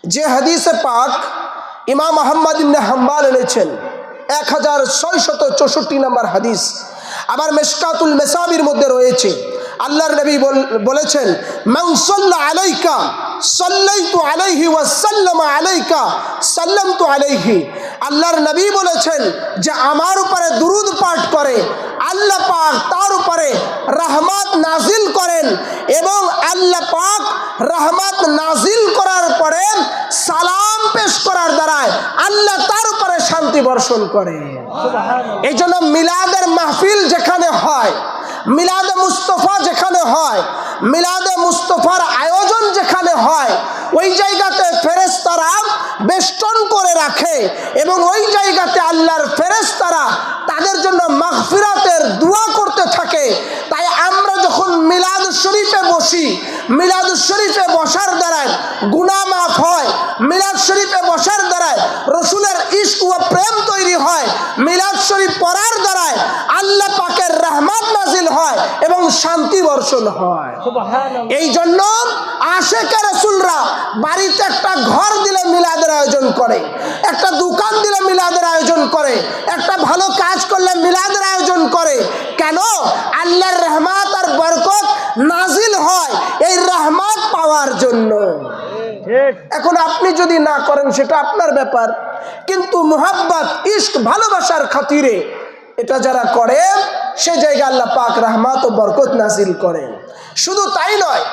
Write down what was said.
যে হাদিসে পাক ইমাম আহমদ ইবনে হাম্বল এনেছেন 1664 নম্বর হাদিস, আবার মিশকাতুল মাসাবির মধ্যে রয়েছে। আল্লাহর নবী বলেছেন, মান সাল্লা আলাইকা সাল্লাইতু আলাইহি ওয়া সাল্লামা আলাইকা সাল্লামতু আলাইহি। আল্লাহর নবী বলেছেন যে আমার উপরে দুরূদ পাঠ করে আল্লাহ পাক তার উপরে রহমত নাজিল করেন, এবং আল্লাহ পাক রহমত নাজিল করার পরে সালাম পেশ করার দ্বারায় আল্লাহ তার উপরে শান্তি বর্ষণ করে। এই জন্য মিলাদের মাহফিল যেখানে হয়, মিলাদে মুস্তফা যেখানে হয়, মিলাদে মুস্তফার আয়োজন যেখানে হয়, ওই জায়গাতে ফেরেশতারা বেষ্টন করে রাখে এবং ওই জায়গাতে আল্লাহর ফেরেশতারা তাদের জন্য মাগফিরাতের দোয়া করতে থাকে। তাই আমরা যখন মিলাদ শরীফে বসি, মিলাদ শরীফে বসার দ্বারায় গুনাহ মাফ হয়, মিলাদ শরীফে বসার দ্বারায় রসুলের ইশক ও প্রেম তৈরি হয়, মিলাদ শরীফ পড়ার দ্বারায় আল্লাহ পাকের রহমত নাজিল হয় এবং শান্তি বর্ষণ হয়। এই জন্য আশেকে রাসূলরা বাড়িতে একটা ঘর দিলে মিলাদের আয়োজন করে, একটা দোকান দিলে মিলাদের আয়োজন করে, একটা ভালো কাজ করলে মিলাদের আয়োজন করে। কেন? আল্লাহর রহমত আর বরকত নাজিল হয় এই রহমত পাওয়ার জন্য। এখন আপনি যদি না করেন সেটা আপনার ব্যাপার, কিন্তু মুহাব্বত ইশক ভালোবাসার খাতিরে এটা যারা করে সে জায়গায় আল্লাহ পাক রহমত ও বরকত নাজিল করেন। শুধু তাই নয়,